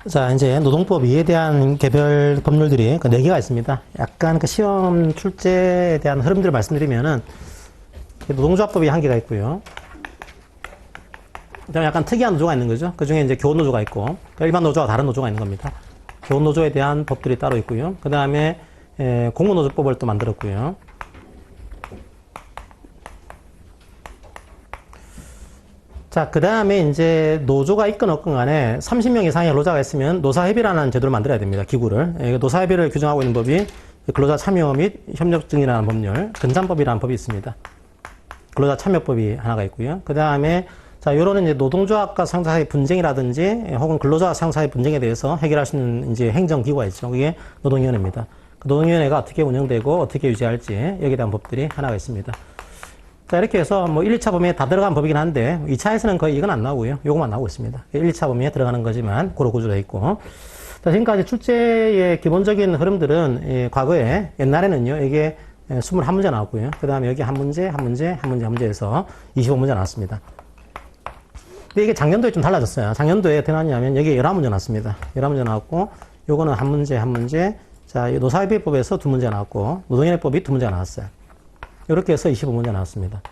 자, 이제 노동법 이에 대한 개별 법률들이 그 4개가 있습니다. 약간 그 시험 출제에 대한 흐름들을 말씀드리면은 노동조합법이 1개가 있고요. 그다음에 약간 특이한 노조가 있는 거죠. 그 중에 이제 교원노조가 있고, 일반 노조와 다른 노조가 있는 겁니다. 교원노조에 대한 법들이 따로 있고요. 그 다음에 공무노조법을 또 만들었고요. 자, 그 다음에 이제 노조가 있건 없건 간에 30명 이상의 근로자가 있으면 노사협의라는 제도를 만들어야 됩니다. 기구를. 노사협의를 규정하고 있는 법이 근로자 참여 및 협력증이라는 법률, 근참법이라는 법이 있습니다. 근로자 참여법이 하나가 있고요. 그 다음에 자, 요런 이제 노동조합과 상사 사이 분쟁이라든지 혹은 근로자와 상사 사이 분쟁에 대해서 해결할 수 있는 이제 행정기구가 있죠. 그게 노동위원회입니다. 그 노동위원회가 어떻게 운영되고 어떻게 유지할지 여기에 대한 법들이 하나가 있습니다. 자, 이렇게 해서 뭐 1, 2차 범위에 다 들어간 법이긴 한데 2차에서는 거의 이건 안 나오고요. 요것만 나오고 있습니다. 1, 2차 범위에 들어가는 거지만 그런 구조로 되어 있고. 자, 지금까지 출제의 기본적인 흐름들은 과거에 옛날에는요. 이게 21문제 나왔고요. 그 다음에 여기 한 문제, 한 문제, 한 문제, 한 문제에서 25문제 나왔습니다. 근데 이게 작년도에 좀 달라졌어요. 작년도에 어떻게 나왔냐면 여기 11문제 나왔습니다. 11문제 나왔고 요거는 한 문제, 한 문제. 자, 노사협의법에서 2문제 나왔고 노동위원회법이 2문제가 나왔어요. 이렇게 해서 25문제 나왔습니다.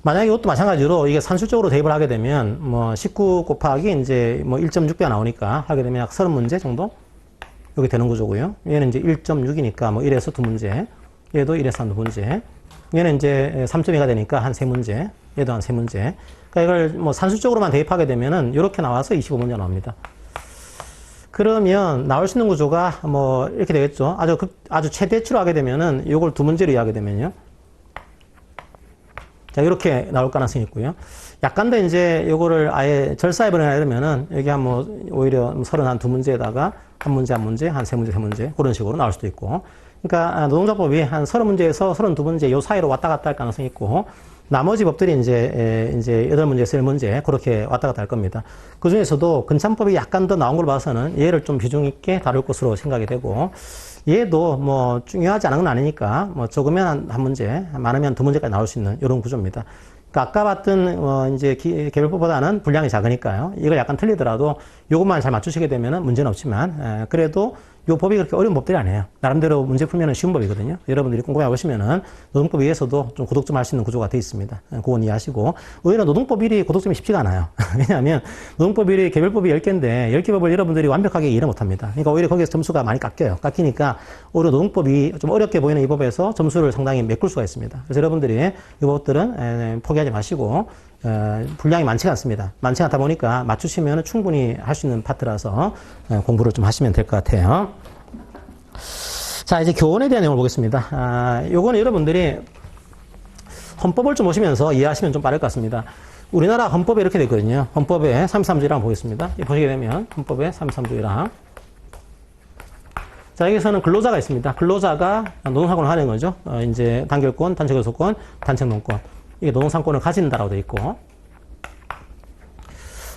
만약에 이것도 마찬가지로 이게 산술적으로 대입을 하게 되면 뭐 19 곱하기 이제 뭐 1.6배가 나오니까 하게 되면 약 30문제 정도 여기 되는 구조고요. 얘는 이제 1.6이니까 뭐 1에서 2문제, 얘도 1에서 한 2문제, 얘는 이제 3.2가 되니까 한 3문제, 얘도 한 3문제. 그러니까 이걸 뭐 산술적으로만 대입하게 되면은 이렇게 나와서 25문제 나옵니다. 그러면 나올 수 있는 구조가 뭐 이렇게 되겠죠. 아주 최대치로 하게 되면은 요걸 2문제로 이해하게 되면요. 자, 이렇게 나올 가능성이 있고요. 약간 더 이제 요거를 아예 절사해버리나 이러면은 여기 한 뭐 오히려 32문제에다가 한 문제, 한 문제, 한 3문제, 3문제 그런 식으로 나올 수도 있고. 그러니까 노동조합법이 한 30문제에서 32문제 요 사이로 왔다 갔다 할 가능성이 있고 나머지 법들이 이제 8문제에서 1문제 그렇게 왔다 갔다 할 겁니다. 그 중에서도 근참법이 약간 더 나온 걸 봐서는 얘를 좀 비중 있게 다룰 것으로 생각이 되고 얘도 뭐 중요하지 않은 건 아니니까 뭐 적으면 한 문제, 많으면 2문제까지 나올 수 있는 이런 구조입니다. 그러니까 아까 봤던 이제 개별법보다는 분량이 작으니까요. 이걸 약간 틀리더라도 이것만 잘 맞추시게 되면은 문제는 없지만 그래도 요 법이 그렇게 어려운 법들이 아니에요. 나름대로 문제 풀면은 쉬운 법이거든요. 여러분들이 꼼꼼히 보시면은 노동법 위에서도 좀 고독 좀 할 수 있는 구조가 되어 있습니다. 그건 이해하시고. 오히려 노동법 1이 고독점이 쉽지가 않아요. 왜냐하면 노동법 1이 개별법이 10개인데 10개 법을 여러분들이 완벽하게 이해를 못합니다. 그러니까 오히려 거기에서 점수가 많이 깎여요. 깎이니까 오히려 노동법이 좀 어렵게 보이는 이 법에서 점수를 상당히 메꿀 수가 있습니다. 그래서 여러분들이 이 법들은 포기하지 마시고 분량이 많지가 않습니다. 많지 않다 보니까 맞추시면 충분히 할 수 있는 파트라서 공부를 좀 하시면 될 것 같아요. 자, 이제 교원에 대한 내용을 보겠습니다. 요거는 여러분들이 헌법을 좀 보시면서 이해하시면 좀 빠를 것 같습니다. 우리나라 헌법에 이렇게 되어 있거든요. 헌법에 33조랑 보겠습니다. 보시게 되면 헌법에 33조랑 자, 여기서는 근로자가 있습니다. 근로자가 노동상권을 하는 거죠. 이제 단결권, 단체교섭권, 단체농권. 이게 노동상권을 가진다라고 되어 있고.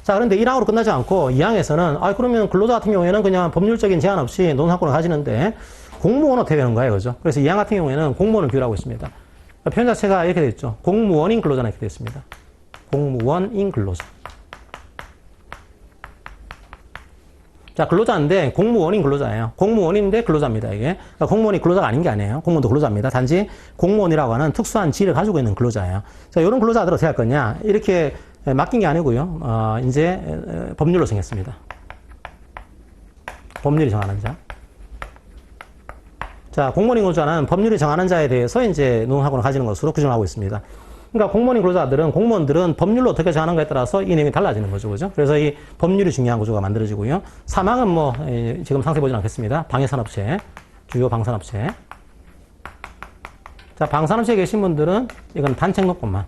자, 그런데 1항으로 끝나지 않고 2항에서는, 그러면 근로자 같은 경우에는 그냥 법률적인 제한 없이 노동상권을 가지는데 공무원은 어떻게 되는 거예요? 그죠? 그래서 2항 같은 경우에는 공무원을 비율하고 있습니다. 그러니까 표현 자체가 이렇게 되어 있죠. 공무원인 근로자는 이렇게 되어 있습니다. 공무원인 근로자. 자, 근로자인데 공무원인 근로자예요. 공무원인데 근로자입니다, 이게. 그러니까 공무원이 근로자가 아닌 게 아니에요. 공무원도 근로자입니다. 단지 공무원이라고 하는 특수한 지위를 가지고 있는 근로자예요. 자, 이런 근로자들 어떻게 할 거냐? 이렇게 맡긴 게 아니고요. 이제 법률로 정했습니다. 법률이 정하는 자. 자, 공무원인 근로자는 법률이 정하는 자에 대해서 이제 노동하고는 가지는 것으로 규정하고 있습니다. 그러니까 공무원인 근로자들은 공무원들은 법률로 어떻게 정하는가에 따라서 이 내용이 달라지는 거죠, 그죠? 그래서 이 법률이 중요한 구조가 만들어지고요. 사망은 뭐 지금 상세 보진 않겠습니다. 방해산업체, 주요 방산업체. 자, 방산업체에 계신 분들은 이건 단체농권만.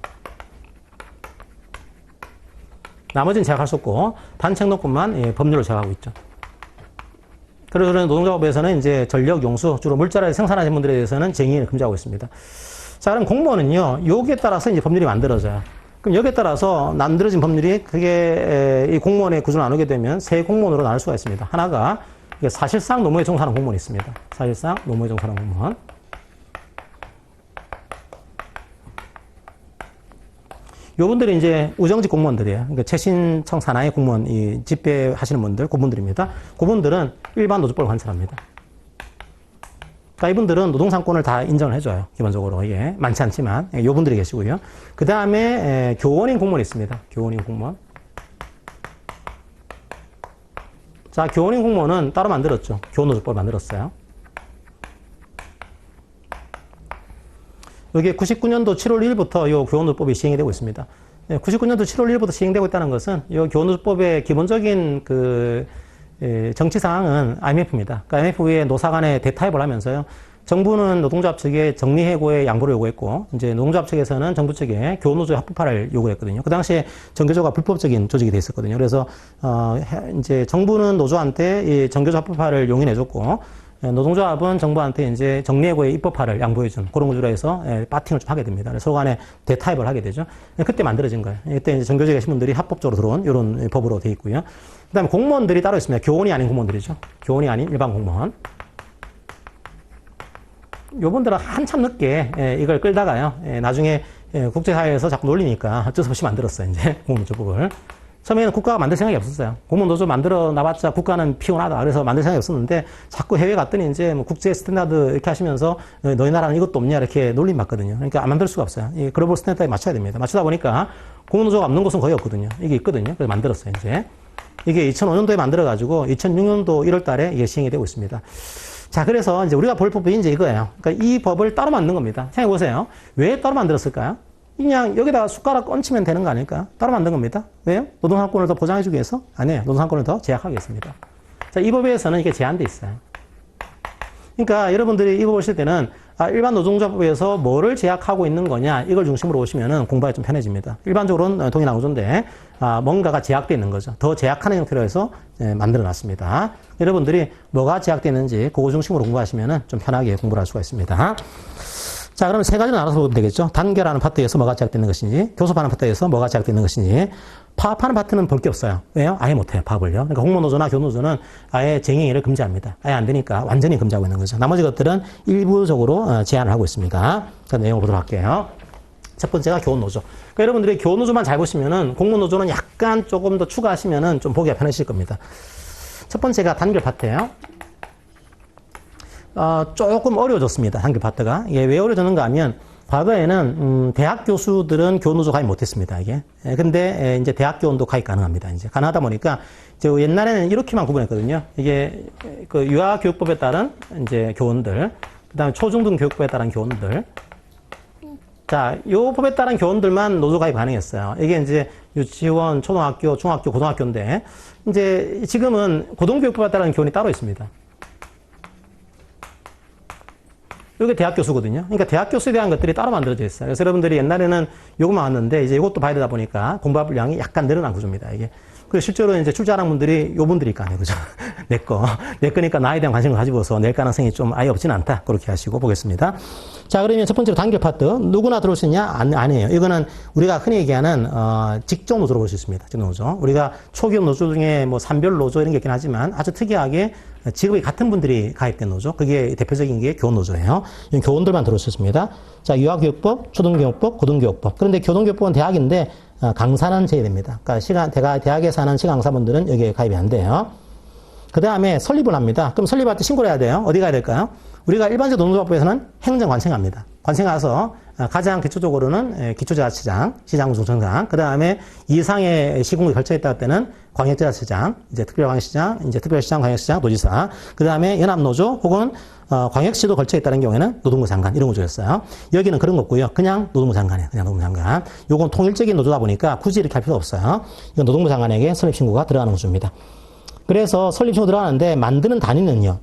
나머지는 제약할 수 없고 단체농권만 법률로 제약하고 있죠. 그래서 노동조합에서는 이제 전력, 용수, 주로 물자를 생산하시는 분들에 대해서는 쟁의를 금지하고 있습니다. 자, 그럼 공무원은요, 여기에 따라서 이제 법률이 만들어져요. 그럼 여기에 따라서 만들어진 법률이 그게 이 공무원의 구조를 나누게 되면 세 공무원으로 나눌 수가 있습니다. 하나가 사실상 노무에 종사하는 공무원이 있습니다. 사실상 노무에 종사하는 공무원. 요분들이 이제 우정직 공무원들이에요. 그러니까 최신청 산하의 공무원, 이 집배하시는 분들, 그분들입니다. 그분들은 일반 노조법을 관찰합니다. 그러니까 이분들은 노동상권을 다 인정을 해줘요. 기본적으로. 이게 많지 않지만. 요분들이 계시고요. 그 다음에 교원인 공무원이 있습니다. 교원인 공무원. 자, 교원인 공무원은 따로 만들었죠. 교원노조법을 만들었어요. 여기 99년도 7월 1일부터 이 교원노조법이 시행이 되고 있습니다. 99년도 7월 1일부터 시행되고 있다는 것은 이 교원노조법의 기본적인 정치 상황은 IMF입니다. 그러니까 IMF의 노사 간에 대타협을 하면서요. 정부는 노동조합 측에 정리해고의 양보를 요구했고, 이제 노동조합 측에서는 정부 측에 교원노조의 합법화를 요구했거든요. 그 당시에 정교조가 불법적인 조직이 돼 있었거든요. 그래서, 이제 정부는 노조한테 이 정교조 합법화를 용인해줬고, 노동조합은 정부한테 이제 정리해고의 입법화를 양보해준 그런 구조로 해서 바팅을 좀 하게 됩니다. 그래서 서로 간에 대타협을 하게 되죠. 그때 만들어진 거예요. 이때 이제 정교조에 계신 분들이 합법적으로 들어온 이런 법으로 되어 있고요. 그 다음에 공무원들이 따로 있습니다. 교원이 아닌 공무원들이죠. 교원이 아닌 일반 공무원. 요분들은 한참 늦게 이걸 끌다가요. 나중에 국제사회에서 자꾸 놀리니까 어쩔 수 없이 만들었어요. 이제 공무원조법을. 처음에는 국가가 만들 생각이 없었어요. 공무원노조 만들어 놔봤자 국가는 피곤하다. 그래서 만들 생각이 없었는데 자꾸 해외 갔더니 이제 뭐 국제 스탠다드 이렇게 하시면서 너희 나라는 이것도 없냐 이렇게 놀림 받거든요. 그러니까 안 만들 수가 없어요. 이 글로벌 스탠다드에 맞춰야 됩니다. 맞추다 보니까 공무원노조가 없는 곳은 거의 없거든요. 이게 있거든요. 그래서 만들었어요. 이제 이게 2005년도에 만들어가지고 2006년도 1월 달에 이게 시행이 되고 있습니다. 자, 그래서 이제 우리가 볼 법이 이제 이거예요. 그러니까 이 법을 따로 만든 겁니다. 생각해 보세요. 왜 따로 만들었을까요? 그냥 여기다가 숟가락 얹히면 되는 거 아닐까요? 따로 만든 겁니다. 왜요? 노동상권을 더 보장해주기 위해서? 아니에요. 노동상권을 더 제약하기 위해서입니다. 자, 이 법에서는 이게 제한돼 있어요. 그러니까 여러분들이 이거 보실 때는 일반 노동조합법에서 뭐를 제약하고 있는 거냐 이걸 중심으로 보시면은 공부가 좀 편해집니다. 일반적으로는 동일한 구조인데 뭔가가 제약되어 있는 거죠. 더 제약하는 형태로 해서 만들어 놨습니다. 여러분들이 뭐가 제약되어 있는지 그거 중심으로 공부하시면은 좀 편하게 공부를 할 수가 있습니다. 자, 그러면 세 가지로 나눠서 보면 되겠죠. 단결하는 파트에서 뭐가 제약되는 것인지, 교섭하는 파트에서 뭐가 제약되는 것인지, 파업하는 파트는 볼 게 없어요. 왜요? 아예 못해요, 파업을요. 그러니까 공무노조나 교노조는 아예 쟁행위를 금지합니다. 아예 안 되니까 완전히 금지하고 있는 거죠. 나머지 것들은 일부적으로 제한을 하고 있습니다. 자, 내용을 보도록 할게요. 첫 번째가 교원노조. 그러니까 여러분들이 교원노조만 잘 보시면은 공무노조는 약간 조금 더 추가하시면은 좀 보기가 편하실 겁니다. 첫 번째가 단결 파트예요. 조금 어려워졌습니다. 단결 파트가. 이게 왜 어려워졌는가 하면, 과거에는, 대학 교수들은 교노조 가입 못했습니다, 이게. 근데, 이제 대학 교원도 가입 가능합니다, 이제. 가능하다 보니까, 이제 옛날에는 이렇게만 구분했거든요. 이게, 그 유아교육법에 따른, 이제 교원들, 그 다음에 초중등 교육법에 따른 교원들. 자, 요 법에 따른 교원들만 노조 가입 가능했어요. 이게 이제 유치원, 초등학교, 중학교, 고등학교인데, 이제 지금은 고등교육법에 따른 교원이 따로 있습니다. 이게 대학 교수거든요. 그러니까 대학 교수에 대한 것들이 따로 만들어져 있어요. 그래서 여러분들이 옛날에는 요것만 왔는데 이제 이것도 봐야 되다 보니까 공부할 양이 약간 늘어난 구조입니다, 이게. 그리고 실제로 이제 출제하는 분들이 요 분들이니까, 그죠? 내 거니까 나에 대한 관심을 가지고서 낼 가능성이 좀 아예 없지는 않다. 그렇게 하시고 보겠습니다. 자, 그러면 첫 번째로 단결 파트. 누구나 들어올 수 있냐? 아니에요. 이거는 우리가 흔히 얘기하는, 직종 노조로 볼 수 있습니다. 직종 노조. 우리가 초기업 노조 중에 뭐 산별 노조 이런 게 있긴 하지만 아주 특이하게 직업이 같은 분들이 가입된 노조. 그게 대표적인 게 교원 노조예요. 이건 교원들만 들어올 수 있습니다. 자, 유아교육법, 초등교육법, 고등교육법. 그런데 교동교육법은 대학인데, 강사는 제외됩니다. 그러니까 대학에서 하는 시간 강사분들은 여기에 가입이 안 돼요. 그 다음에 설립을 합니다. 그럼 설립할 때 신고를 해야 돼요. 어디 가야 될까요? 우리가 일반적 노동조합법에서는 행정관청합니다. 관청 가서 가장 기초적으로는 기초자치장, 시장구청장, 그 다음에 이상의 시군국이 걸쳐있다 할 때는 광역지자체장, 이제 특별광역시장, 이제 특별시장, 광역시장, 노지사, 그 다음에 연합노조 혹은 광역시도 걸쳐있다는 경우에는 노동부 장관 이런 구조였어요. 여기는 그런 거 없고요. 그냥 노동부 장관이에요. 그냥 노동부 장관. 요건 통일적인 노조다 보니까 굳이 이렇게 할 필요 없어요. 이건 노동부 장관에게 설립신고가 들어가는 구조입니다. 그래서 설립신고 들어가는데 만드는 단위는요.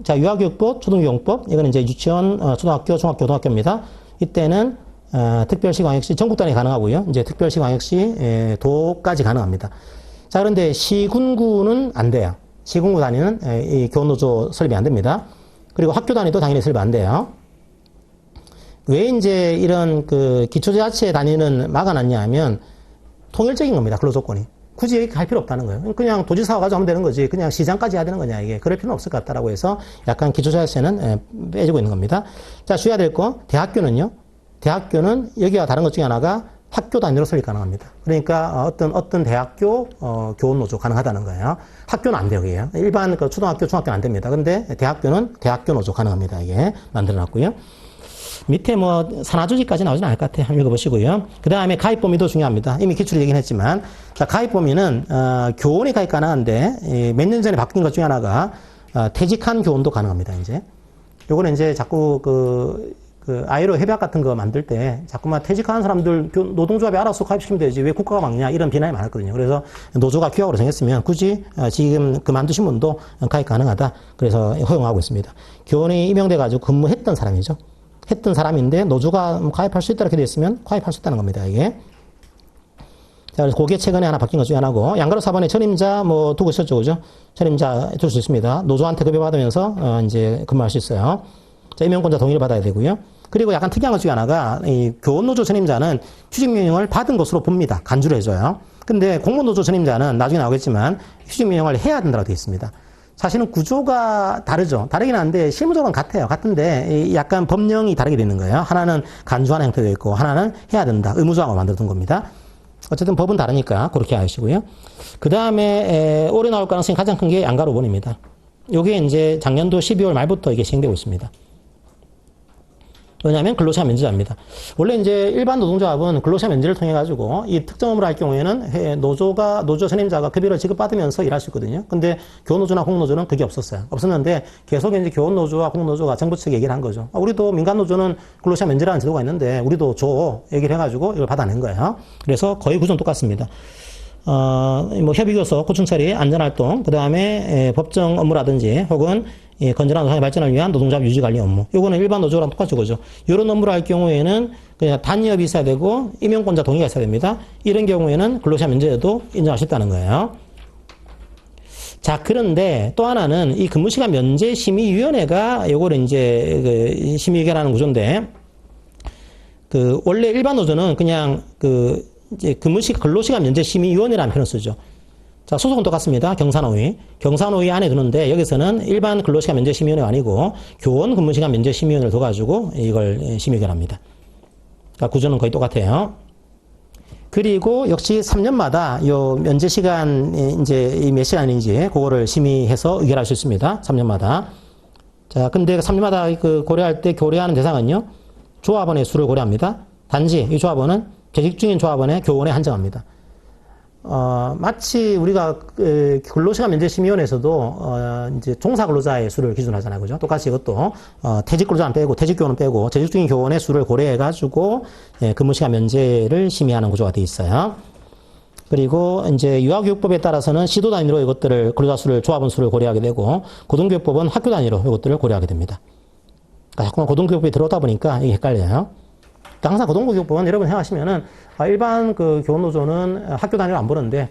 자, 유아교육법, 초등교육법, 이거는 이제 유치원, 초등학교, 중학교, 고등학교입니다. 이때는 특별시, 광역시, 전국 단위 가능하고요. 이제 특별시, 광역시, 도까지 가능합니다. 자, 그런데 시군구는 안 돼요. 시군구 단위는 이 교원노조 설립이 안 됩니다. 그리고 학교 단위도 당연히 설립 안 돼요. 왜 이제 이런 그 기초자치 단위는 막아놨냐 하면 통일적인 겁니다. 근로조건이. 굳이 이렇게 할 필요 없다는 거예요. 그냥 도지사와 가지고 하면 되는 거지. 그냥 시장까지 해야 되는 거냐, 이게. 그럴 필요는 없을 것 같다라고 해서 약간 기초자치는 빼주고 있는 겁니다. 자, 주의해야 될 거. 대학교는요. 대학교는 여기와 다른 것 중에 하나가 학교 단위로 설립 가능합니다. 그러니까 어떤 대학교 교원 노조 가능하다는 거예요. 학교는 안 돼요, 그게요. 일반 그 초등학교, 중학교는 안 됩니다. 근데 대학교는 대학교 노조 가능합니다. 이게 만들어놨고요. 밑에 뭐 산하조직까지 나오진 않을 것 같아요. 한번 읽어보시고요. 그 다음에 가입 범위도 중요합니다. 이미 기출 얘기는 했지만, 자, 가입 범위는 교원이 가입 가능한데 몇 년 전에 바뀐 것 중에 하나가 퇴직한 교원도 가능합니다. 이제 요거는 이제 자꾸 그 ILO 협약 같은 거 만들 때 자꾸만 퇴직하는 사람들 노동조합이 알아서 가입시키면 되지 왜 국가가 막냐 이런 비난이 많았거든요. 그래서 노조가 규약으로 정했으면 굳이 지금 그만두신 분도 가입 가능하다. 그래서 허용하고 있습니다. 교원이 임용돼가지고 근무했던 사람이죠. 했던 사람인데 노조가 가입할 수 있다 이렇게 돼 있으면 가입할 수 있다는 겁니다. 이게. 자, 그래서 그게 최근에 하나 바뀐 것 중에 하나고 양가로 4번에 전임자 뭐 두고 있었죠, 그죠? 전임자 둘 수 있습니다. 노조한테 급여받으면서 이제 근무할 수 있어요. 자, 임용권자 동의를 받아야 되고요. 그리고 약간 특이한 것 중에 하나가 이 교원노조 전임자는 휴직명령을 받은 것으로 봅니다. 간주를 해줘요. 근데 공무노조 전임자는 나중에 나오겠지만 휴직명령을 해야 된다고 되어 있습니다. 사실은 구조가 다르죠. 다르긴 한데 실무적으로는 같아요. 같은데 약간 법령이 다르게 되는 거예요. 하나는 간주하는 형태가 있고 하나는 해야 된다. 의무조항으로 만들어둔 겁니다. 어쨌든 법은 다르니까 그렇게 아시고요. 그 다음에 올해 나올 가능성이 가장 큰 게 양가 5번입니다. 요게 이제 작년도 12월 말부터 이게 시행되고 있습니다. 왜냐하면 근로시간 면제자입니다. 원래 이제 일반 노동조합은 근로시간 면제를 통해 가지고 이 특정 업무를 할 경우에는 노조 선임자가 급여를 지급받으면서 일할 수 있거든요. 근데 교원노조나 공노조는 그게 없었어요. 없었는데 계속 이제 교원노조와 공노조가 정부 측에 얘기를 한 거죠. 우리도 민간노조는 근로시간 면제라는 제도가 있는데 우리도 줘 얘기를 해가지고 이걸 받아낸 거예요. 그래서 거의 구조는 똑같습니다. 뭐 협의교섭, 고충처리, 안전활동, 그 다음에 법정 업무라든지 혹은 건전한 노사의 발전을 위한 노동조합 유지관리 업무. 요거는 일반 노조랑 똑같죠, 그죠? 이런 업무를 할 경우에는 그냥 단위협이 있어야 되고 임용권자 동의가 있어야 됩니다. 이런 경우에는 근로시간 면제도 인정할 수 있다는 거예요. 자, 그런데 또 하나는 이 근무시간 면제 심의위원회가 요거를 이제 심의위원회라는 구조인데 원래 일반 노조는 그냥 이제 근로시간 면제 심의위원회라는 표현을 쓰죠. 자, 소속은 똑같습니다. 경산호위. 경산호위 안에 두는데 여기서는 일반 근로시간 면제 심의위원회가 아니고 교원 근무시간 면제 심의위원회를 둬가지고 이걸 심의결합니다. 그러니까 구조는 거의 똑같아요. 그리고 역시 3년마다 요 면제 시간 이제 몇 시간인지 그거를 심의해서 의결할 수 있습니다. 3년마다. 자, 근데 3년마다 고려할 때 고려하는 대상은요. 조합원의 수를 고려합니다. 단지 이 조합원은 재직 중인 조합원의 교원에 한정합니다. 마치 우리가 근로시간 면제심의위원회에서도 이제 종사 근로자의 수를 기준으로 하잖아요, 그죠? 똑같이 이것도 퇴직 근로자는 빼고 퇴직 교원은 빼고 재직 중인 교원의 수를 고려해가지고 근무시간 면제를 심의하는 구조가 되어 있어요. 그리고 이제 유아교육법에 따라서는 시도 단위로 이것들을 근로자 수를 조합원 수를 고려하게 되고 고등교육법은 학교 단위로 이것들을 고려하게 됩니다. 그러니까 자꾸만 고등교육법이 들어오다 보니까 이게 헷갈려요. 항상 고등교육법은 여러분 생각하시면은 일반 교원노조는 학교 단위로 안 보는데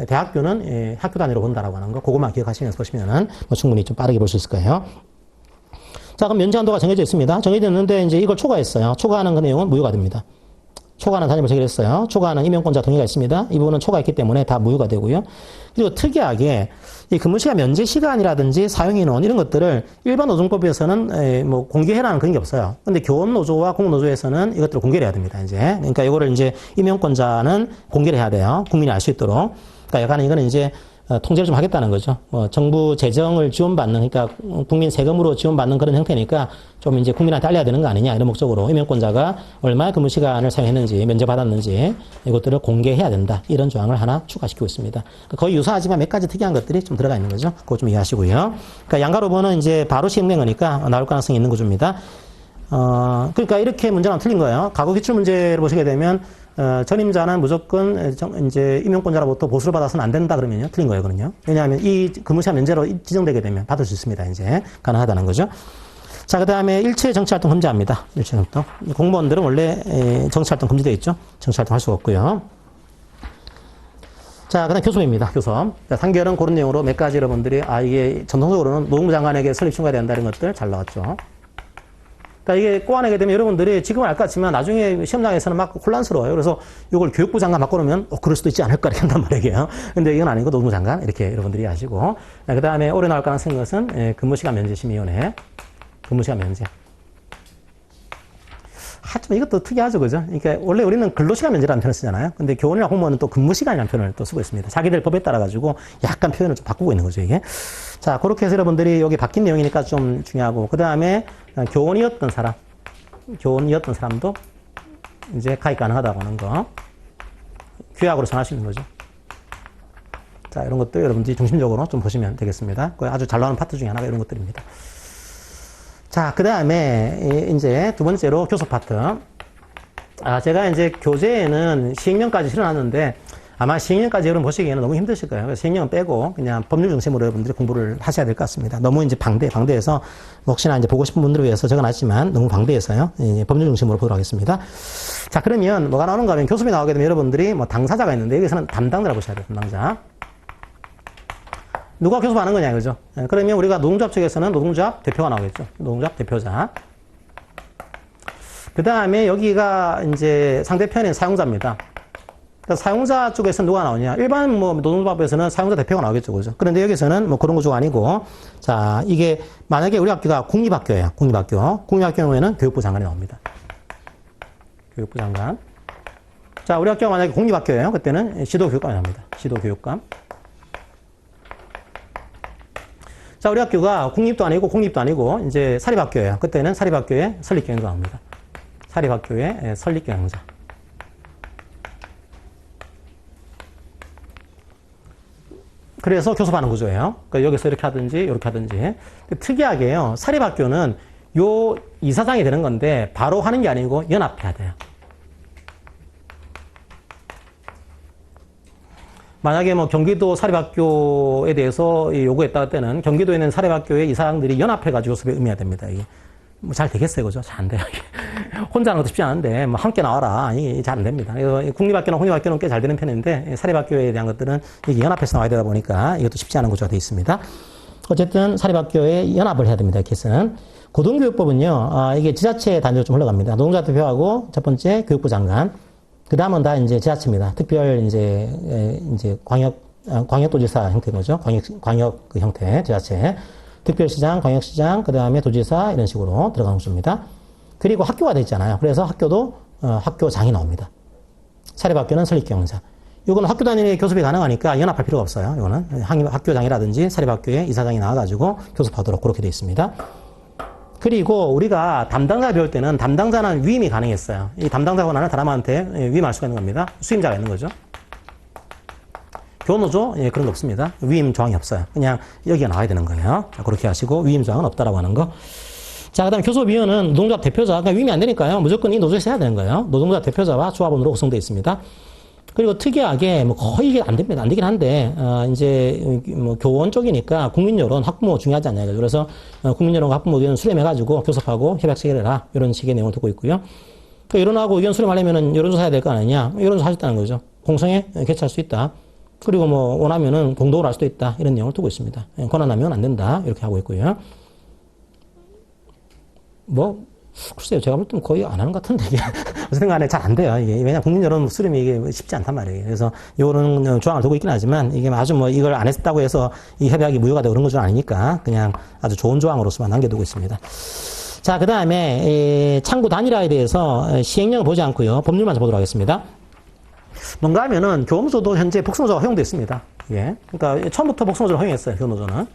대학교는 학교 단위로 본다라고 하는 거 그것만 기억하시면서 보시면은 뭐 충분히 좀 빠르게 볼 수 있을 거예요. 자, 그럼 면제 한도가 정해져 있습니다. 정해져 있는데 이제 이걸 초과했어요. 초과하는 그 내용은 무효가 됩니다. 초과하는 단위를 정해졌어요. 초과하는 임용권자 동의가 있습니다. 이 부분은 초과했기 때문에 다 무효가 되고요. 그리고 특이하게 이 근무시간 면제 시간이라든지 사용인원 이런 것들을 일반 노동법에서는 뭐 공개해라는 그런 게 없어요. 근데 교원노조와 공노조에서는 이것들을 공개를 해야 됩니다. 이제 그러니까 이거를 이제 임용권자는 공개를 해야 돼요. 국민이 알 수 있도록. 그러니까 약간 이거는 이제 통제를 좀 하겠다는 거죠. 정부 재정을 지원받는, 그러니까 국민 세금으로 지원받는 그런 형태니까 좀 이제 국민한테 알려야 되는 거 아니냐, 이런 목적으로 임용권자가 얼마의 근무 시간을 사용했는지, 면제받았는지 이것들을 공개해야 된다. 이런 조항을 하나 추가시키고 있습니다. 거의 유사하지만 몇 가지 특이한 것들이 좀 들어가 있는 거죠. 그거 좀 이해하시고요. 그러니까 양가로보는 이제 바로 시행된 거니까 나올 가능성이 있는 구조입니다. 그러니까 이렇게 문제는 틀린 거예요. 과거 기출 문제를 보시게 되면 전임자는 무조건 이제 임용권자로부터 보수를 받아서는 안 된다 그러면요. 틀린 거예요, 그는요. 왜냐하면 이 근무시간 면제로 지정되게 되면 받을 수 있습니다. 이제 가능하다는 거죠. 자, 그 다음에 일체 정치활동 금지합니다. 일체 활동. 공무원들은 원래 정치활동 금지되어 있죠. 정치활동 할 수가 없고요. 자, 그 다음 교섭입니다. 교섭. 자, 3개월은 그런 내용으로 몇 가지 여러분들이 이게 전통적으로는 노동부 장관에게 설립 청구해야 된다 이런 것들 잘 나왔죠. 그러니까 이게 꼬아내게 되면 여러분들이 지금은 알 것 같지만 나중에 시험장에서는 막 혼란스러워요. 그래서 이걸 교육부 장관 바꿔놓으면 그럴 수도 있지 않을까 이렇게 한단 말이에요. 근데 이건 아니고 노동부 장관 이렇게 여러분들이 아시고. 그 다음에 올해 나올 가능성인 것은 근무시간 면제심의위원회. 근무시간 면제. 하지만 이것도 특이하죠, 그죠? 그러니까 원래 우리는 근로시간 면제라는 표현을 쓰잖아요. 근데 교원이나 공무원은 또 근무시간이라는 표현을 또 쓰고 있습니다. 자기들 법에 따라 가지고 약간 표현을 좀 바꾸고 있는 거죠, 이게. 자, 그렇게 해서 여러분들이 여기 바뀐 내용이니까 좀 중요하고, 그 다음에 교원이었던 사람도 이제 가입 가능하다고 하는 거. 규약으로 정할 수 있는 거죠. 자, 이런 것도 여러분들이 중심적으로 좀 보시면 되겠습니다. 아주 잘 나오는 파트 중에 하나가 이런 것들입니다. 자, 그 다음에 이제 두 번째로 교섭 파트. 제가 이제 교재에는 시행령까지 실어놨는데 아마 시행령까지 여러분 보시기에는 너무 힘드실 거예요. 그래서 시행령은 빼고 그냥 법률 중심으로 여러분들이 공부를 하셔야 될 것 같습니다. 너무 이제 방대해서 혹시나 이제 보고 싶은 분들을 위해서 적어놨지만 너무 방대해서요. 법률 중심으로 보도록 하겠습니다. 자, 그러면 뭐가 나오는가 하면 교섭이 나오게 되면 여러분들이 뭐 당사자가 있는데 여기서는 담당자라고 보셔야 돼요. 담당자. 누가 교섭하는 거냐, 그죠? 그러면 우리가 노동조합 측에서는 노동조합 대표가 나오겠죠. 노동조합 대표자. 그 다음에 여기가 이제 상대편인 사용자입니다. 그러니까 사용자 쪽에서는 누가 나오냐? 일반 뭐 노동조합에서는 사용자 대표가 나오겠죠, 그죠? 그런데 여기서는 뭐 그런 구조가 아니고, 자, 이게 만약에 우리 학교가 국립학교예요. 국립학교. 국립학교 경우에는 교육부 장관이 나옵니다. 교육부 장관. 자, 우리 학교가 만약에 공립학교예요. 그때는 시도교육감이 나옵니다. 시도교육감. 자, 우리 학교가 국립도 아니고 공립도 아니고 이제 사립학교예요. 그때는 사립학교에 설립경영자 나옵니다. 사립학교에 설립경영자. 그래서 교섭하는 구조예요. 그러니까 여기서 이렇게 하든지 이렇게 하든지. 특이하게요. 사립학교는 요 이사장이 되는 건데 바로 하는 게 아니고 연합해야 돼요. 만약에 뭐 경기도 사립학교에 대해서 요구했다 때는 경기도에 있는 사립학교의 이사장들이 연합해가지고 교섭에 응해야 됩니다. 이게 뭐 잘 되겠어요, 그죠? 잘 안 돼요. 혼자 하는 것도 쉽지 않은데 뭐 함께 나와라. 이게 잘 안 됩니다. 그래서 국립학교나 공립학교는 꽤 잘 되는 편인데 사립학교에 대한 것들은 이게 연합해서 나와야 되다 보니까 이것도 쉽지 않은 구조가 되어 있습니다. 어쨌든 사립학교에 연합을 해야 됩니다. 케이스는. 고등교육법은요, 이게 지자체 단위로 좀 흘러갑니다. 노동자 대표하고 첫 번째 교육부 장관. 그 다음은 다 이제 지자체입니다. 특별 이제 광역도지사 형태인 거죠. 광역 그 형태, 지자체. 특별시장, 광역시장, 그 다음에 도지사 이런 식으로 들어가는 구조입니다. 그리고 학교가 돼 있잖아요. 그래서 학교도 학교장이 나옵니다. 사립학교는 설립경영자. 이거는 학교 단위의 교섭이 가능하니까 연합할 필요가 없어요. 이거는 학교장이라든지 사립학교에 이사장이 나와가지고 교섭하도록 그렇게 돼 있습니다. 그리고 우리가 담당자 배울 때는 담당자는 위임이 가능했어요. 이 담당자 권한을 다람한테 위임할 수가 있는 겁니다. 수임자가 있는 거죠. 교노조 그런 거 없습니다. 위임 조항이 없어요. 그냥 여기가 나와야 되는 거예요. 자, 그렇게 하시고 위임 조항은 없다라고 하는 거. 자, 그다음 교섭위원은 노동조합 대표자. 그러니까 위임이 안 되니까요. 무조건 이 노조에서 해야 되는 거예요. 노동조합 대표자와 조합원으로 구성되어 있습니다. 그리고 특이하게 뭐 거의 이게 안 됩니다. 안 되긴 한데 이제 뭐 교원 쪽이니까 국민 여론, 학부모 중요하지 않나요? 그래서 국민 여론과 학부모 의견 수렴해가지고 교섭하고 협약 체결해라 이런 식의 내용을 두고 있고요. 그 여론하고 의견 수렴하려면은 여론조사 해야 될 거 아니냐? 여론조사 하셨다는 거죠. 공성에 개최할 수 있다. 그리고 뭐 원하면은 공동으로 할 수도 있다 이런 내용을 두고 있습니다. 권한하면 안 된다 이렇게 하고 있고요. 뭐 글쎄요, 제가 볼 때는 거의 안 하는 것 같은데, 이게. 어쨌든 간에 잘 안 돼요, 이게. 왜냐, 국민 여론 수렴이 이게 쉽지 않단 말이에요. 그래서, 요런 조항을 두고 있긴 하지만, 이게 아주 뭐 이걸 안 했다고 해서 이 협약이 무효가 되고 그런 것은 아니니까, 그냥 아주 좋은 조항으로서만 남겨두고 있습니다. 자, 그 다음에, 창구 단일화에 대해서 시행령을 보지 않고요. 법률만 보도록 하겠습니다. 뭔가 하면은, 교무조도 현재 복수노조가 허용되어 있습니다. 예. 그러니까, 처음부터 복수노조를 허용했어요, 교무조는.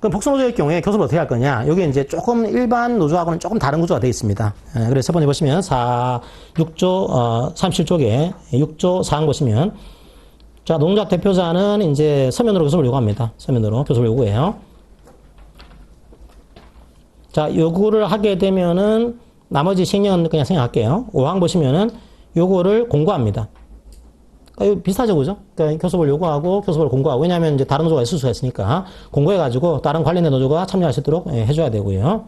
그럼 복수노조의 경우에 교섭을 어떻게 할 거냐? 여기 이제 조금 일반 노조하고는 조금 다른 구조가 되어 있습니다. 그래서 첫 번째 보시면 6조, 37쪽에 6조 사항 보시면 자, 노동조합 대표자는 이제 서면으로 교섭을 요구합니다. 서면으로 교섭을 요구해요. 자, 요구를 하게 되면은 나머지 시행령은 그냥 생각할게요. 5항 보시면은 요거를 공고합니다. 그러니까 비슷하죠, 그죠? 그러니까 교섭을 요구하고 교섭을 공고하고. 왜냐하면 이제 다른 노조가 있을 수가 있으니까 공고해가지고 다른 관련된 노조가 참여할 수 있도록 해줘야 되고요.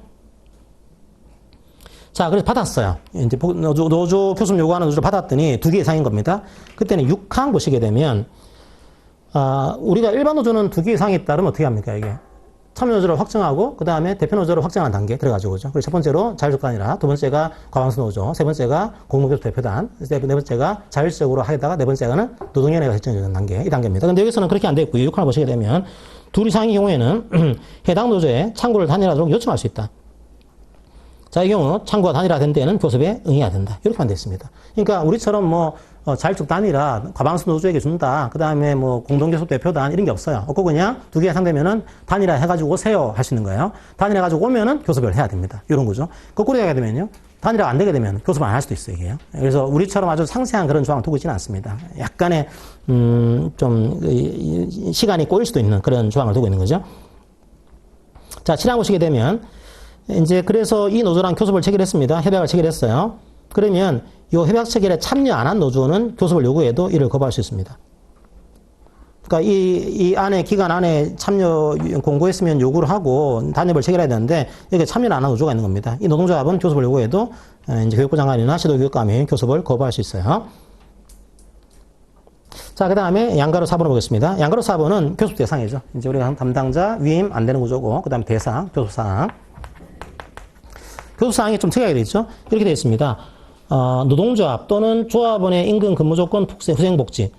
자, 그래서 받았어요. 이제 노조 교섭 요구하는 노조를 받았더니 2개 이상인 겁니다. 그때는 6항 보시게 되면 우리가 일반 노조는 2개 이상이 있다면 어떻게 합니까, 이게? 참여노조를 확정하고 그 다음에 대표노조를 확정하는 단계 들어가지고 그죠. 그리고 첫 번째로 자율조건이라 두 번째가 과방수노조, 세 번째가 공동교섭 대표단, 네 번째가 자율적으로 하다가 네 번째가는 노동위원회가 결정되는 단계, 이 단계입니다. 근데 여기서는 그렇게 안 되어 있고요. 6항을 보시게 되면 둘 이상의 경우에는 해당 노조에 창구를 단일하도록 요청할 수 있다. 자, 이 경우 창구가 단일화 된 데에는 교섭에 응해야 된다. 이렇게만 되어 있습니다. 그러니까 우리처럼 뭐 자율적 단일화, 과방수 노조에게 준다. 그 다음에 뭐 공동교섭 대표단 이런 게 없어요. 없고 그냥 두 개 상대면은 단일화 해가지고 오세요 할 수 있는 거예요. 단일화 해가지고 오면은 교섭을 해야 됩니다. 이런 거죠. 거꾸로 하게 되면요. 단일화가 안 되게 되면 교섭을 안 할 수도 있어요, 이게요. 그래서 우리처럼 아주 상세한 그런 조항을 두고 있지는 않습니다. 약간의, 좀, 시간이 꼬일 수도 있는 그런 조항을 두고 있는 거죠. 자, 7항 보시게 되면, 이제 그래서 이 노조랑 교섭을 체결했습니다. 협약을 체결했어요. 그러면 이 협약 체결에 참여 안 한 노조는 교섭을 요구해도 이를 거부할 수 있습니다. 그러니까 이 안에 기간 안에 참여 공고했으면 요구를 하고 단협을 체결해야 되는데 여기 참여를 안 한 노조가 있는 겁니다. 이 노동조합은 교섭을 요구해도 이제 교육부 장관이나 시도교육감이 교섭을 거부할 수 있어요. 자, 그 다음에 양가로 4번을 보겠습니다. 양가로 4번은 교섭 대상이죠. 이제 우리가 담당자 위임 안 되는 구조고 그 다음에 대상 교섭사항. 교섭사항이 좀 특이하게 되어 있죠. 이렇게 되어 있습니다. 노동조합 또는 조합원의 임금 근무 조건 특세 후생복지.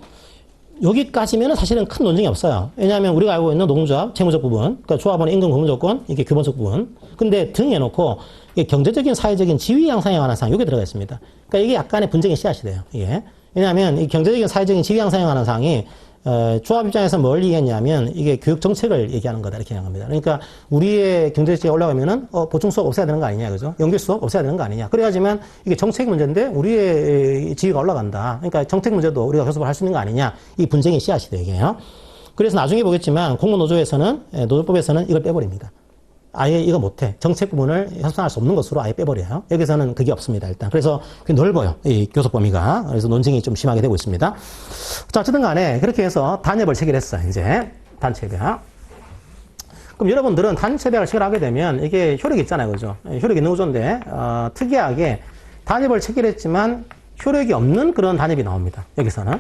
여기까지면 사실은 큰 논쟁이 없어요. 왜냐하면 우리가 알고 있는 노동조합 재무적 부분, 그러니까 조합원의 임금 근무 조건, 이게 기본적 부분. 근데 등해놓고 이게 경제적인 사회적인 지위 양상에 관한 사항, 여기 들어가 있습니다. 그러니까 이게 약간의 분쟁의 씨앗이 돼요. 이게. 왜냐하면 이 경제적인 사회적인 지위 양상에 관한 사항이 조합 입장에서 뭘 얘기했냐면 이게 교육 정책을 얘기하는 거다 이렇게 얘기합니다. 그러니까 우리의 경제지가 올라가면은 보충 수업 없애야 되는 거 아니냐, 그죠? 연계 수업 없애야 되는 거 아니냐. 그래야지만 이게 정책 문제인데 우리의 지위가 올라간다. 그러니까 정책 문제도 우리가 교섭을 할 수 있는 거 아니냐. 이 분쟁의 씨앗이 되게요. 그래서 나중에 보겠지만 공무노조에서는 노조법에서는 이걸 빼버립니다. 아예 이거 못해. 정책 부분을 협상할 수 없는 것으로 아예 빼버려요. 여기서는 그게 없습니다, 일단. 그래서 넓어요, 이 교섭 범위가. 그래서 논쟁이 좀 심하게 되고 있습니다. 자, 어쨌든 간에 그렇게 해서 단협을 체결했어요, 이제. 단체협약. 그럼 여러분들은 단체협약을 체결하게 되면 이게 효력이 있잖아요, 그죠? 효력이 있는 구조인데, 특이하게 단협을 체결했지만 효력이 없는 그런 단협이 나옵니다, 여기서는.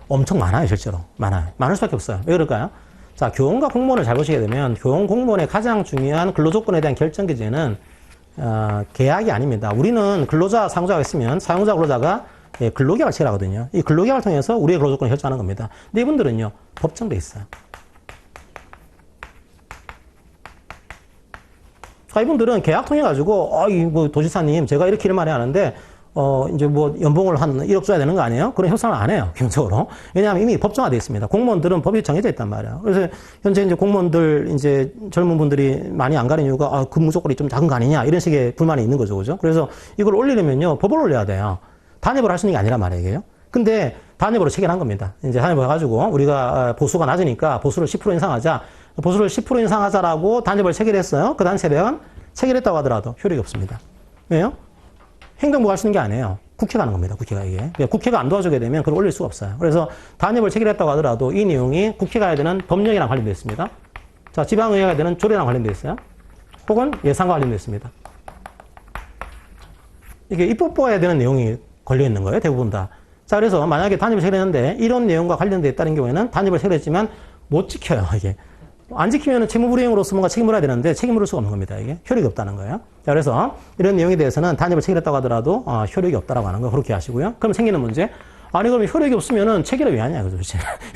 엄청 많아요, 실제로. 많아요. 많을 수밖에 없어요. 왜 그럴까요? 자, 교원과 공무원을 잘 보시게 되면 교원, 공무원의 가장 중요한 근로조건에 대한 결정기제는 계약이 아닙니다. 우리는 근로자, 사용자가 있으면 사용자, 근로자가 근로계약을 체결하거든요. 이 근로계약을 통해서 우리의 근로조건을 결정하는 겁니다. 근데 이분들은요, 법정돼 있어요. 자, 이분들은 계약 통해가지고, 뭐 도지사님, 제가 이렇게 이런 말을 하는데, 이제 뭐 연봉을 한 1억 줘야 되는 거 아니에요? 그런 협상을 안 해요, 기본적으로. 왜냐하면 이미 법정화되어 있습니다. 공무원들은 법이 정해져 있단 말이에요. 그래서 현재 이제 공무원들, 이제 젊은 분들이 많이 안 가는 이유가, 근무 조건이 좀 작은 거 아니냐, 이런 식의 불만이 있는 거죠, 그죠? 그래서 이걸 올리려면요, 법을 올려야 돼요. 단협을 할 수 있는 게 아니란 말이에요, 이게요. 근데 단협으로 체결한 겁니다. 이제 단협을 해가지고 우리가 보수가 낮으니까 보수를 10% 인상하자. 보수를 10% 인상하자라고 단협을 체결했어요. 그 단체협약은 체결했다고 하더라도 효력이 없습니다. 왜요? 행정부가 할 수 있는 게 아니에요. 국회가 하는 겁니다. 국회가 이게. 국회가 안 도와주게 되면 그걸 올릴 수가 없어요. 그래서 단협을 체결했다고 하더라도 이 내용이 국회가 해야 되는 법령이랑 관련되어 있습니다. 자, 지방의회가 해야 되는 조례랑 관련되어 있어요. 혹은 예산과 관련되어 있습니다. 이게 입법부가 해야 되는 내용이 걸려 있는 거예요. 대부분 다. 자, 그래서 만약에 단협을 체결했는데 이런 내용과 관련되어 있다는 경우에는 단협을 체결했지만 못 지켜요. 이게. 안 지키면 채무불이행으로서 뭔가 책임을 져야 되는데 책임을 질 수가 없는 겁니다. 이게 효력이 없다는 거예요. 자, 그래서 이런 내용에 대해서는 단협을 체결했다고 하더라도 효력이 없다라고 하는 거 그렇게 하시고요. 그럼 생기는 문제. 아니 그럼 효력이 없으면은 체결을 왜 하냐, 그죠?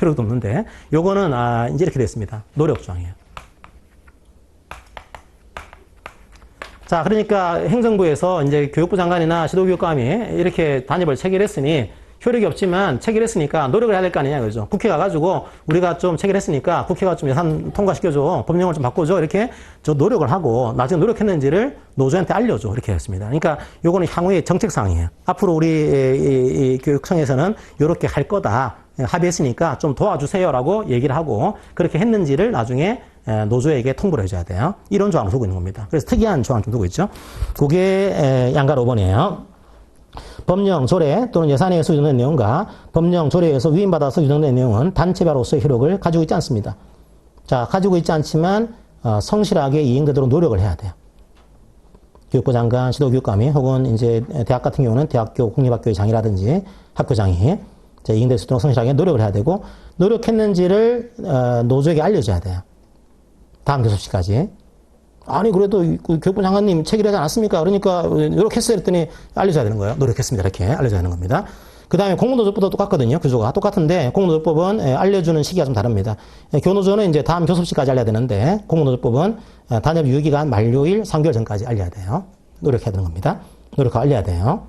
효력도 없는데 요거는 이제 이렇게 됐습니다. 노력조항이에요. 자, 그러니까 행정부에서 이제 교육부 장관이나 시도교육감이 이렇게 단협을 체결했으니 효력이 없지만 체결했으니까 노력을 해야 될 거 아니냐, 그죠? 국회 가가지고 우리가 좀 체결했으니까 국회가 좀 예산 통과시켜줘, 법령을 좀 바꿔줘, 이렇게 저 노력을 하고 나중에 노력했는지를 노조한테 알려줘, 이렇게 했습니다. 그러니까 요거는 향후의 정책사항이에요. 앞으로 우리 이 교육청에서는 요렇게 할 거다, 합의했으니까 좀 도와주세요라고 얘기를 하고 그렇게 했는지를 나중에 노조에게 통보를 해줘야 돼요. 이런 조항을 두고 있는 겁니다. 그래서 특이한 조항을 좀 두고 있죠. 그게 양가 5번이에요. 법령, 조례 또는 예산에 의해서 유정된 내용과 법령, 조례에 의해서 위임받아서 유정된 내용은 단체별로서의 효력을 가지고 있지 않습니다. 자, 가지고 있지 않지만 성실하게 이행되도록 노력을 해야 돼요. 교육부 장관, 시도교육감이 혹은 이제 대학 같은 경우는 대학교, 공립학교의 장이라든지 학교장이 이행될 수 있도록 성실하게 노력을 해야 되고 노력했는지를 노조에게 알려줘야 돼요. 다음 교섭시까지. 아니 그래도 교육부 장관님 체결하지 않았습니까? 그러니까 노력했어요 했더니 알려줘야 되는 거예요. 노력했습니다. 이렇게 알려줘야 하는 겁니다. 그 다음에 공무노조법도 똑같거든요. 구조가 똑같은데 공무노조법은 알려주는 시기가 좀 다릅니다. 교노조는 이제 다음 교섭시까지 알려야 되는데 공무노조법은 단협 유효기간 만료일 3개월 전까지 알려야 돼요. 노력해야 되는 겁니다. 노력하고 알려야 돼요.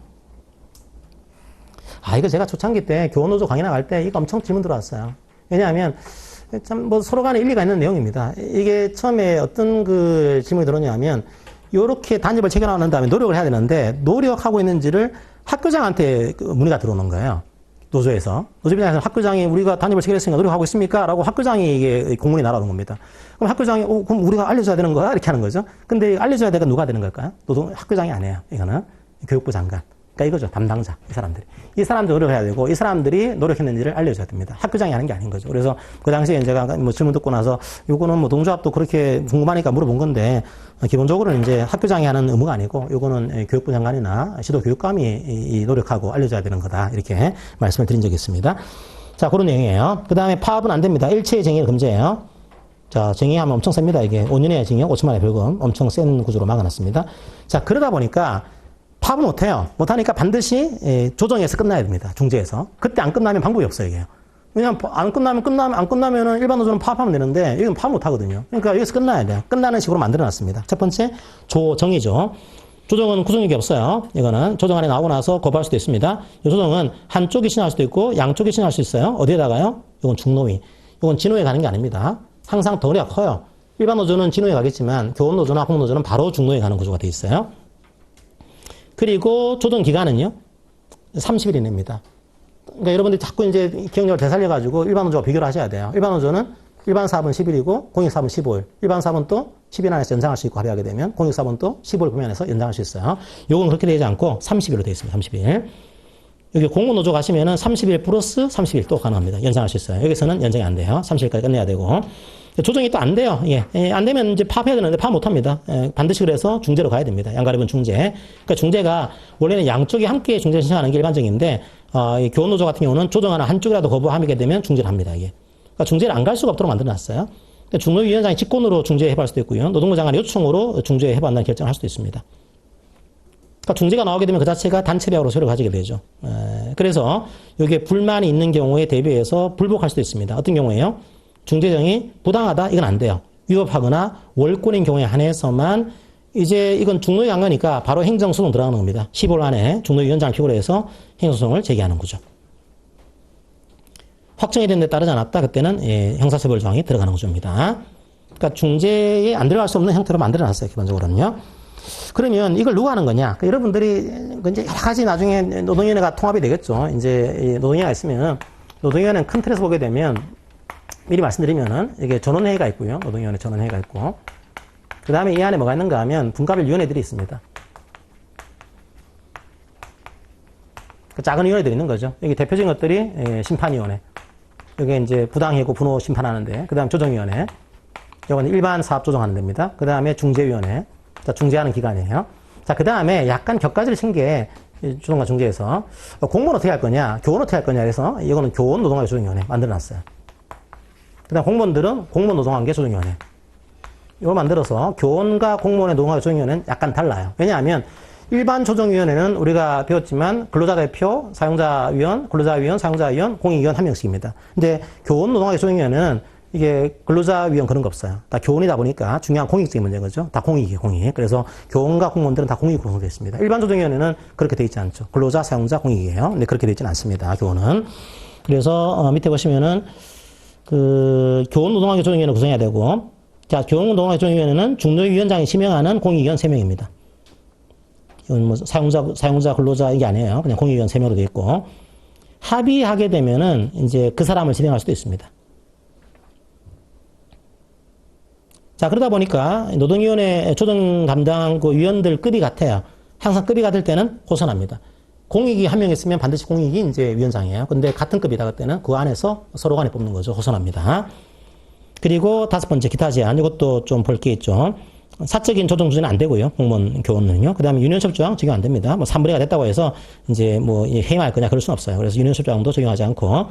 이거 제가 초창기 때 교노조 강의 나갈 때 이거 엄청 질문 들어왔어요. 왜냐하면 참 뭐 서로 간에 일리가 있는 내용입니다. 이게 처음에 어떤 그 질문이 들어오냐면 요렇게 단협을 체결하는 다음에 노력을 해야 되는데 노력하고 있는지를 학교장한테 문의가 들어오는 거예요. 노조에서. 노조 입장에서 학교장이 우리가 단협을 체결했으니까 노력하고 있습니까? 라고 학교장이 이게 공문이 날아오는 겁니다. 그럼 학교장이 그럼 우리가 알려줘야 되는 거야? 이렇게 하는 거죠. 근데 알려줘야 되는 건 누가 되는 걸까요? 학교장이 안 해요. 이거는 교육부 장관. 그러니까 이거죠. 담당자. 이 사람들이. 이 사람들 노력해야 되고 이 사람들이 노력했는지를 알려줘야 됩니다. 학교장이 하는 게 아닌 거죠. 그래서 그 당시에 제가 뭐 질문 듣고 나서 요거는 뭐 동조합도 그렇게 궁금하니까 물어본 건데 기본적으로는 이제 학교장이 하는 의무가 아니고 요거는 교육부 장관이나 시도교육감이 노력하고 알려줘야 되는 거다. 이렇게 말씀을 드린 적이 있습니다. 자, 그런 내용이에요. 그 다음에 파업은 안 됩니다. 일체의 쟁의를 금지해요. 자, 쟁의하면 엄청 셉니다. 이게 5년의 징역 5천만 원의 벌금 엄청 센 구조로 막아놨습니다. 자, 그러다 보니까 파업을 못해요. 못하니까 반드시 조정에서 끝나야 됩니다. 중재에서. 그때 안 끝나면 방법이 없어요, 이게. 왜냐면 안 끝나면은 일반 노조는 파업하면 되는데 여기는 파업 못하거든요. 그러니까 여기서 끝나야 돼요. 끝나는 식으로 만들어놨습니다. 첫 번째, 조정이죠. 조정은 구속력이 없어요. 이거는 조정 안에 나오고 나서 거부할 수도 있습니다. 이 조정은 한쪽이 신청할 수도 있고 양쪽이 신청할 수 있어요. 어디에다가요? 이건 중노위. 이건 진호에 가는 게 아닙니다. 항상 덩어리가 커요. 일반 노조는 진호에 가겠지만 교원 노조나 공무 노조는 바로 중노에 가는 구조가 돼 있어요. 그리고 조정 기간은요, 30일 이내입니다. 그러니까 여러분들이 자꾸 이제 기억력을 되살려가지고 일반 노조와 비교를 하셔야 돼요. 일반 노조는 일반 사업은 10일이고 공익사업은 15일. 일반 사업은 또 10일 안에서 연장할 수 있고 합의하게 되면 공익사업은 또 15일 범위안에서 연장할 수 있어요. 요건 그렇게 되지 않고 30일로 되어 있습니다. 30일. 여기 공무노조 가시면은 30일 플러스 30일 또 가능합니다. 연장할 수 있어요. 여기서는 연장이 안 돼요. 30일까지 끝내야 되고. 조정이 또 안 돼요. 안 되면 이제 파업해야 되는데 파업 못 합니다. 반드시 그래서 중재로 가야 됩니다. 양가립은 중재. 그러니까 중재가 원래는 양쪽이 함께 중재 신청하는 게 일반적인데, 이 교원노조 같은 경우는 조정 하나 한쪽이라도 거부하게 되면 중재를 합니다, 이게. 그러니까 중재를 안 갈 수가 없도록 만들어 놨어요. 그러니까 중노위원장이 직권으로 중재해볼 수도 있고요. 노동부 장관의 요청으로 중재해봤다는 결정을 할 수도 있습니다. 그러니까 중재가 나오게 되면 그 자체가 단체배하로 소리를 가지게 되죠. 그래서 여기에 불만이 있는 경우에 대비해서 불복할 수도 있습니다. 어떤 경우에요? 중재정이 부당하다? 이건 안 돼요. 위법하거나 월권인 경우에 한해서만 이제 이건 중노위 간 거니까 바로 행정소송 들어가는 겁니다. 15일 안에 중노위원장을 필요로 해서 행정소송을 제기하는 거죠. 확정이 된 데 따르지 않았다? 그때는 형사처벌 조항이 들어가는 구조입니다. 그러니까 중재에 안 들어갈 수 없는 형태로 만들어놨어요. 기본적으로는요. 그러면 이걸 누가 하는 거냐? 그러니까 여러분들이 이제 여러 가지 나중에 노동위원회가 통합이 되겠죠. 이제 노동위원회가 있으면 노동위원회는 큰 틀에서 보게 되면 미리 말씀드리면은 이게 전원회의가 있고요. 노동위원회 전원회의가 있고. 그 다음에 이 안에 뭐가 있는가 하면 분과별 위원회들이 있습니다. 그 작은 위원회들이 있는 거죠. 여기 대표적인 것들이 심판위원회. 여기 이제 부당해고 분호 심판하는데, 그 다음 조정위원회. 이건 일반 사업 조정하는 데입니다. 그 다음에 중재위원회. 자, 중재하는 기관이에요. 자, 그 다음에 약간 격가지를 친 게 조정과 중재에서 공무원 어떻게 할 거냐, 교원 어떻게 할 거냐 해서 이거는 교원 노동학 조정위원회 만들어놨어요. 그 다음 공무원들은 공무원 노동관계 조정위원회. 이걸 만들어서 교원과 공무원의 노동관계 조정위원회는 약간 달라요. 왜냐하면 일반 조정위원회는 우리가 배웠지만 근로자 대표, 사용자위원, 근로자위원, 사용자위원, 공익위원 한 명씩입니다. 근데 교원 노동관계 조정위원회는 이게 근로자위원 그런 거 없어요. 다 교원이다 보니까 중요한 공익적인 문제인 거죠. 다 공익이에요, 공익. 그래서 교원과 공무원들은 다 공익으로 구성되어 있습니다. 일반 조정위원회는 그렇게 되어 있지 않죠. 근로자, 사용자, 공익이에요. 근데 그렇게 되어 있지는 않습니다, 교원은. 그래서 밑에 보시면은 교원 노동관계 조정위원회 구성해야 되고, 자, 교원 노동관계 조정위원회는 중노위원장이 지명하는 공익위원 3명입니다. 이건 뭐 사용자, 근로자 이게 아니에요. 그냥 공익위원 3명으로 되어 있고, 합의하게 되면은 이제 그 사람을 진행할 수도 있습니다. 자, 그러다 보니까 노동위원회 조정 담당 그 위원들 급이 같아요. 항상 급이 같을 때는 호선합니다. 공익이 한 명 있으면 반드시 공익이 이제 위원장이에요. 근데 같은 급이다 그때는 그 안에서 서로 간에 뽑는 거죠. 호선합니다. 그리고 5번째 기타 제한. 이것도 좀 볼 게 있죠. 사적인 조정 주제는 안 되고요. 공무원 교원은요. 그 다음에 유니언섭 조항 적용 안 됩니다. 뭐 3분의가 됐다고 해서 이제 뭐 해임할 거냐 그럴 수는 없어요. 그래서 유니언섭 조항도 적용하지 않고,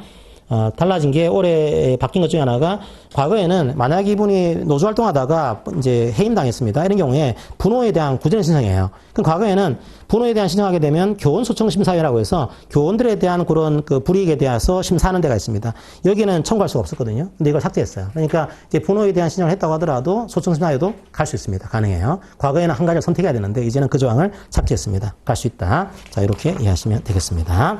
달라진 게 올해 바뀐 것 중에 하나가 과거에는 만약 이분이 노조 활동하다가 이제 해임당했습니다. 이런 경우에 분호에 대한 구제를 신청해요. 그럼 과거에는 분호에 대한 신청하게 되면 교원소청심사위라고 해서 교원들에 대한 그런 그 불이익에 대해서 심사하는 데가 있습니다. 여기는 청구할 수가 없었거든요. 근데 이걸 삭제했어요. 그러니까 이제 분호에 대한 신청을 했다고 하더라도 소청심사위도 갈 수 있습니다. 가능해요. 과거에는 한 가지를 선택해야 되는데 이제는 그 조항을 삭제했습니다. 갈 수 있다. 자, 이렇게 이해하시면 되겠습니다.